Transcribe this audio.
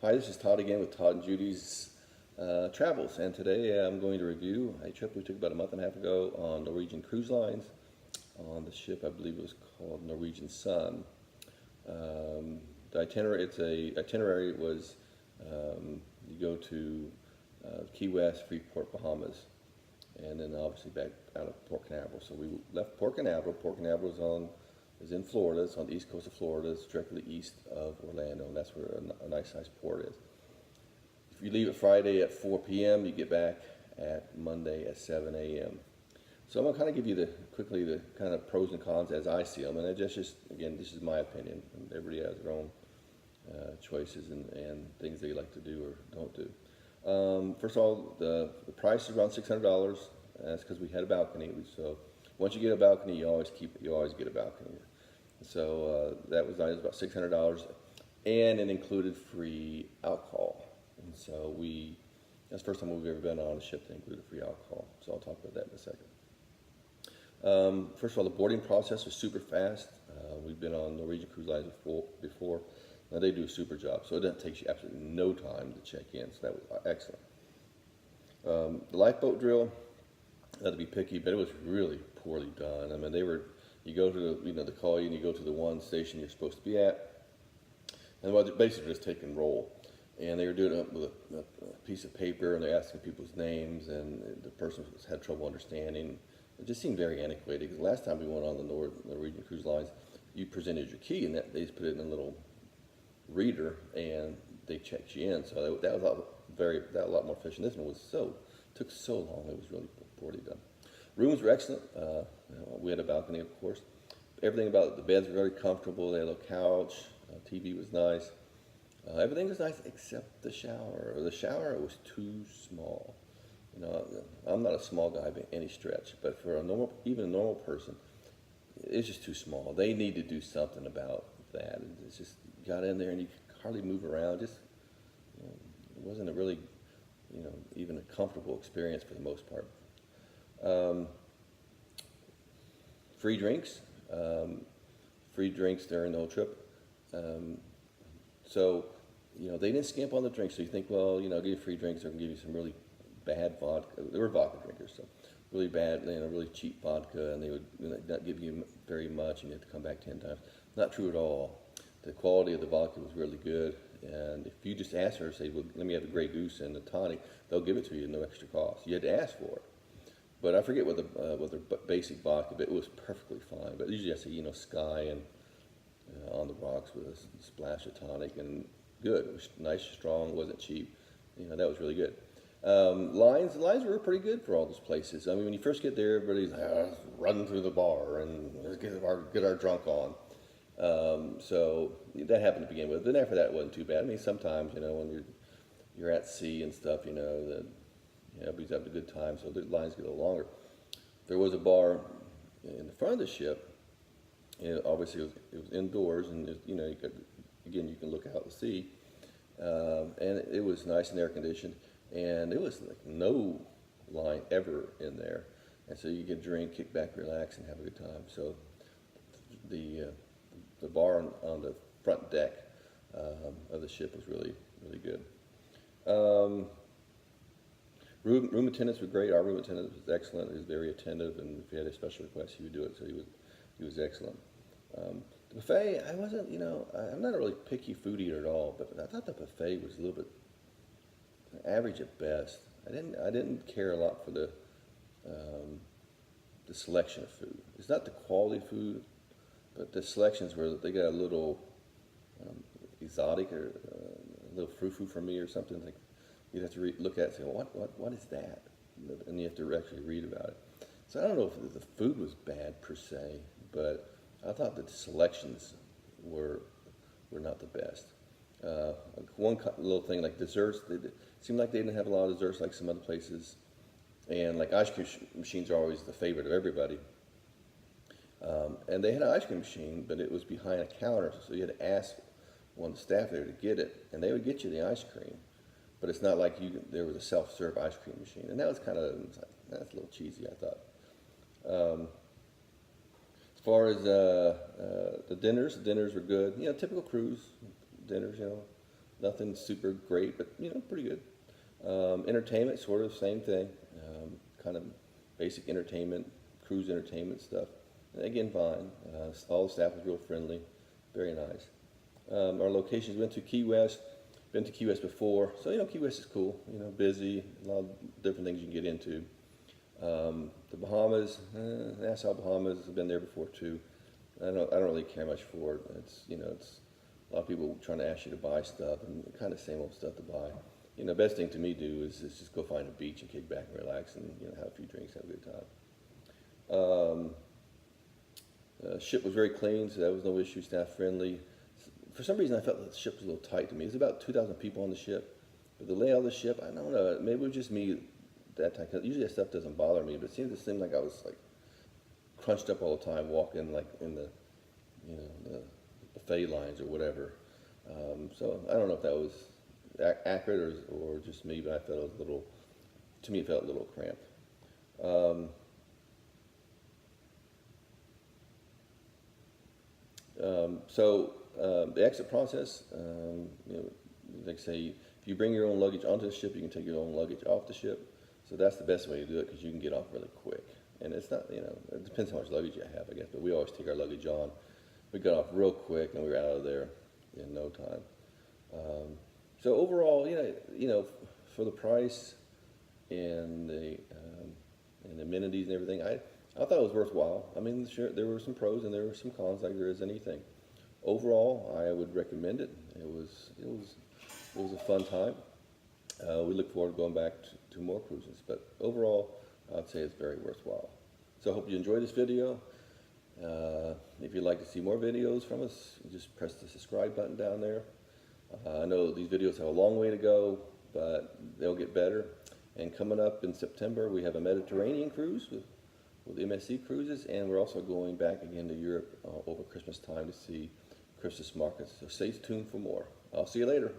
Hi, this is Todd again with Todd and Judy's Travels, and today I'm going to review a trip we took about a month and a half ago on Norwegian Cruise Lines on the ship. I believe it was called Norwegian Sun. The itinerary, itinerary was you go to Key West, Freeport, Bahamas, and then obviously back out of Port Canaveral. So we left Port Canaveral. Port Canaveral is in Florida. It's on the east coast of Florida. It's directly east of Orlando, and that's where a nice sized port is. If you leave it Friday at 4 p.m., you get back at Monday at 7 a.m. So I'm gonna kind of give you quickly the kind of pros and cons as I see them, and just again, this is my opinion, and everybody has their own choices and things they like to do or don't do. First of all, the price is around $600. That's because we had a balcony. So once you get a balcony, you always get a balcony. So that was nice, about $600, and it included free alcohol. And so that's the first time we've ever been on a ship that included free alcohol. So I'll talk about that in a second. First of all, the boarding process was super fast. We've been on Norwegian Cruise Lines before. Now they do a super job, so it doesn't take you absolutely no time to check in. So that was excellent. The lifeboat drill, not to be picky, but it was really poorly done. I mean, you go to they call you and you go to the one station you're supposed to be at, and basically just take and roll. And they were doing it with a piece of paper, and they're asking people's names, and the person had trouble understanding. It just seemed very antiquated, because the last time we went on the Norwegian Cruise Lines, you presented your key, and they just put it in a little reader, and they checked you in. So that was a lot more efficient. This one took so long. It was really poorly done. Rooms were excellent. We had a balcony, of course. Everything about it, the beds were very comfortable. They had a little couch. TV was nice. Everything was nice except the shower. The shower was too small. I'm not a small guy by any stretch, but for even a normal person, it's just too small. They need to do something about that. It's just, you got in there and you could hardly move around. Just, it wasn't a really, even a comfortable experience for the most part. Free drinks. Free drinks during the whole trip. So, they didn't skimp on the drinks. So you think, well, give you free drinks, they're going to give you some really bad vodka. They were vodka drinkers, so really bad, really cheap vodka, and they would not give you very much, and you have to come back 10 times. Not true at all. The quality of the vodka was really good, and if you just ask her, say, well, let me have a Grey Goose and a tonic, they'll give it to you at no extra cost. You had to ask for it. But I forget what their basic vodka, but it was perfectly fine. But usually I say, Sky and on the rocks with a splash of tonic, and good. It was nice, strong, wasn't cheap. That was really good. The lines were pretty good for all those places. I mean, when you first get there, everybody's like, let's run through the bar and let's get our drunk on. So that happened to begin with. Then after that, it wasn't too bad. I mean, sometimes, when you're at sea and stuff, everybody's having a good time, so the lines get a little longer. There was a bar in the front of the ship. Obviously, it was indoors, and you can look out to sea, and it was nice and air conditioned, and it was like no line ever in there, and so you could drink, kick back, relax, and have a good time. So the bar on the front deck of the ship was really, really good. Room attendants were great. Our room attendant was excellent. He was very attentive, and if you had a special request, he would do it. So he was excellent. The buffet, I wasn't, I'm not a really picky food eater at all, but I thought the buffet was a little bit average at best. I didn't care a lot for the selection of food. It's not the quality of food, but the selections where they got a little exotic or a little frou-frou for me or something. Like you'd have to look at it and say, well, what is that? And you have to actually read about it. So I don't know if the food was bad per se, but I thought that the selections were not the best. One little thing like desserts, it seemed like they didn't have a lot of desserts like some other places. And like ice cream machines are always the favorite of everybody. And they had an ice cream machine, but it was behind a counter, so you had to ask one of the staff there to get it, and they would get you the ice cream. But it's not like there was a self-serve ice cream machine. And that was that's a little cheesy, I thought. As far as the dinners were good. Typical cruise dinners, Nothing super great, but pretty good. Entertainment, sort of same thing. Kind of basic entertainment, cruise entertainment stuff. And again, fine. All the staff was real friendly, very nice. Our locations, went to Key West. Been to Key West before, so Key West is cool. Busy, a lot of different things you can get into. The Bahamas, Nassau, Bahamas. I've been there before too. I don't really care much for it. It's a lot of people trying to ask you to buy stuff, and kind of same old stuff to buy. Best thing to me do is just go find a beach and kick back and relax, and have a few drinks, have a good time. Ship was very clean, so that was no issue. Staff friendly. For some reason, I felt that the ship was a little tight to me. There's about 2,000 people on the ship, but the layout of the ship, I don't know. Maybe it was just me that time. 'Cause usually that stuff doesn't bother me, but it seemed like I was like crunched up all the time, walking like in the the buffet lines or whatever. So I don't know if that was accurate or just me, but I felt it was a little. To me, it felt a little cramped. The exit process, like I say, if you bring your own luggage onto the ship, you can take your own luggage off the ship. So that's the best way to do it, because you can get off really quick. And it's not, it depends how much luggage you have, I guess, but we always take our luggage on. We got off real quick, and we were out of there in no time. So overall, for the price and the amenities and everything, I thought it was worthwhile. I mean, sure, there were some pros and there were some cons, like there is anything. Overall, I would recommend it. It was a fun time. We look forward to going back to more cruises, but overall, I'd say it's very worthwhile. So I hope you enjoyed this video. If you'd like to see more videos from us, just press the subscribe button down there. I know these videos have a long way to go, but they'll get better. And coming up in September, we have a Mediterranean cruise with MSC Cruises, and we're also going back again to Europe over Christmas time to see Christmas markets. So stay tuned for more. I'll see you later.